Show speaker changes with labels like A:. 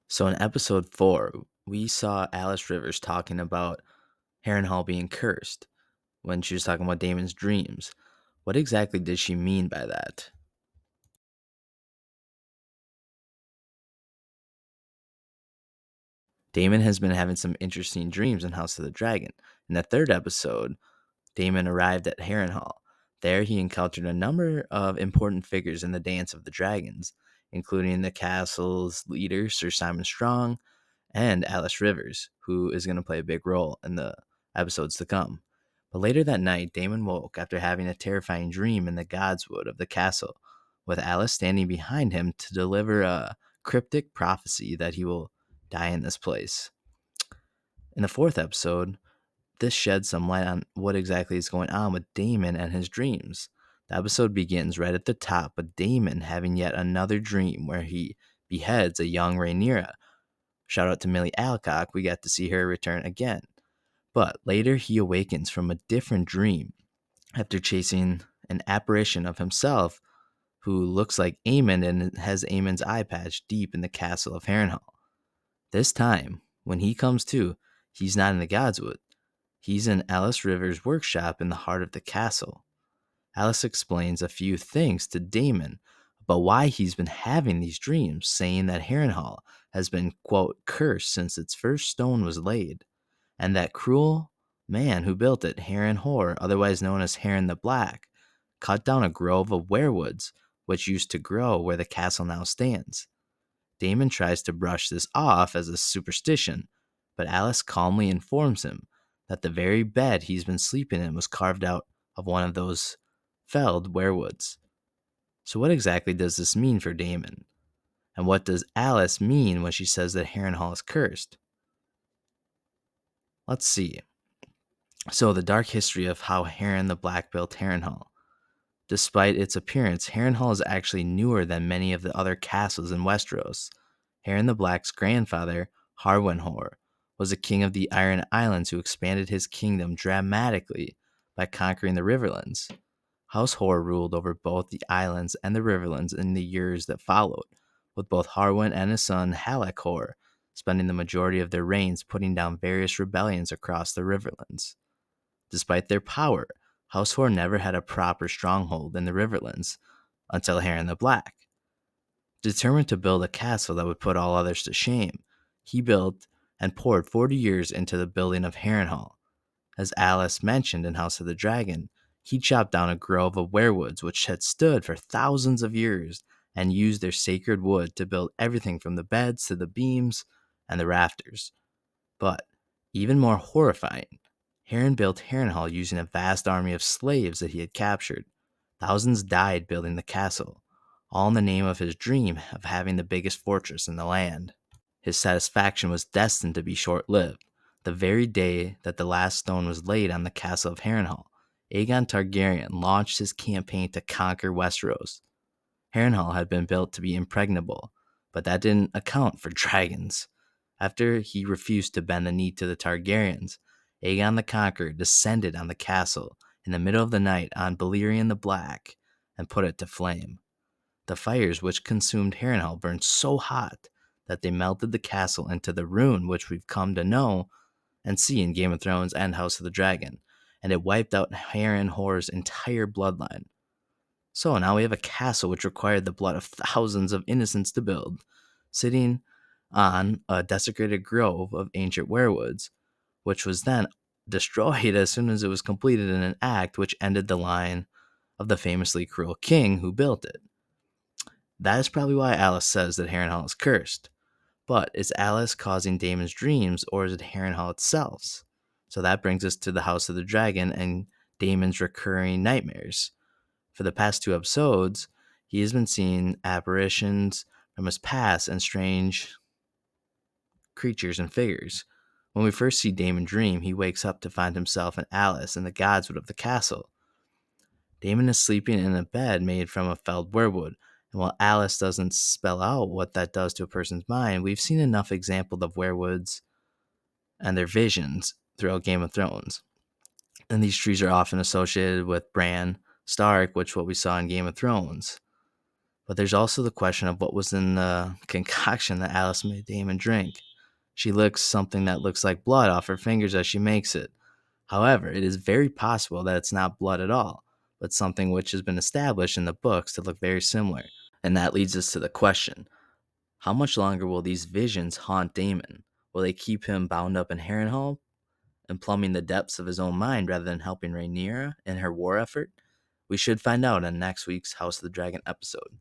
A: So in episode 4, we saw Alice Rivers talking about Harrenhal being cursed when she was talking about Damon's dreams. What exactly did she mean by that? Damon has been having some interesting dreams in House of the Dragon. In the third episode, Damon arrived at Harrenhal. There, he encountered a number of important figures in the Dance of the Dragons, including the castle's leader, Sir Simon Strong, and Alice Rivers, who is going to play a big role in the episodes to come. But later that night, Damon woke after having a terrifying dream in the godswood of the castle, with Alice standing behind him to deliver a cryptic prophecy that he will die in this place. In the fourth episode, this sheds some light on what exactly is going on with Damon and his dreams. The episode begins right at the top with Damon having yet another dream where he beheads a young Rhaenyra. Shout out to Millie Alcock, we got to see her return again. But later he awakens from a different dream after chasing an apparition of himself who looks like Aemon and has Aemon's eye patch deep in the castle of Harrenhal. This time, when he comes to, he's not in the Godswood. He's in Alice Rivers' workshop in the heart of the castle. Alice explains a few things to Damon about why he's been having these dreams, saying that Harrenhal has been, quote, cursed since its first stone was laid, and that cruel man who built it, Harrenhal, otherwise known as Harren the Black, cut down a grove of werewoods which used to grow where the castle now stands. Damon tries to brush this off as a superstition, but Alice calmly informs him that the very bed he's been sleeping in was carved out of one of those felled werewoods. So, what exactly does this mean for Damon? And what does Alice mean when she says that Harrenhal is cursed? Let's see. So, the dark history of how Harren the Black built Harrenhal. Despite its appearance, Harrenhal is actually newer than many of the other castles in Westeros. Harren the Black's grandfather, Harrenhal, was a king of the Iron Islands who expanded his kingdom dramatically by conquering the Riverlands. House Hor ruled over both the islands and the Riverlands in the years that followed, with both Harwin and his son Halak Hor spending the majority of their reigns putting down various rebellions across the Riverlands. Despite their power, House Hor never had a proper stronghold in the Riverlands until Harren the Black. Determined to build a castle that would put all others to shame, he built and poured 40 years into the building of Harrenhal. As Alice mentioned in House of the Dragon, he chopped down a grove of werewoods which had stood for thousands of years and used their sacred wood to build everything from the beds to the beams and the rafters. But, even more horrifying, Harren built Harrenhal using a vast army of slaves that he had captured. Thousands died building the castle, all in the name of his dream of having the biggest fortress in the land. His satisfaction was destined to be short-lived. The very day that the last stone was laid on the castle of Harrenhal, Aegon Targaryen launched his campaign to conquer Westeros. Harrenhal had been built to be impregnable, but that didn't account for dragons. After he refused to bend the knee to the Targaryens, Aegon the Conqueror descended on the castle in the middle of the night on Balerion the Black and put it to flame. The fires which consumed Harrenhal burned so hot that they melted the castle into the ruin which we've come to know and see in Game of Thrones and House of the Dragon, and it wiped out Harrenhal's entire bloodline. So now we have a castle which required the blood of thousands of innocents to build, sitting on a desecrated grove of ancient werewoods, which was then destroyed as soon as it was completed in an act which ended the line of the famously cruel king who built it. That is probably why Alice says that Harrenhal is cursed. But is Alice causing Damon's dreams, or is it Harrenhal itself? So that brings us to the House of the Dragon and Damon's recurring nightmares. For the past two episodes, he has been seeing apparitions from his past and strange creatures and figures. When we first see Damon dream, he wakes up to find himself and Alice in the godswood of the castle. Damon is sleeping in a bed made from a felled weirwood, and while Alice doesn't spell out what that does to a person's mind, we've seen enough examples of werewoods and their visions throughout Game of Thrones. And these trees are often associated with Bran Stark, which what we saw in Game of Thrones. But there's also the question of what was in the concoction that Alice made Damon drink. She licks something that looks like blood off her fingers as she makes it. However, it is very possible that it's not blood at all, but something which has been established in the books to look very similar. And that leads us to the question: how much longer will these visions haunt Damon? Will they keep him bound up in Harrenhal and plumbing the depths of his own mind rather than helping Rhaenyra in her war effort? We should find out in next week's House of the Dragon episode.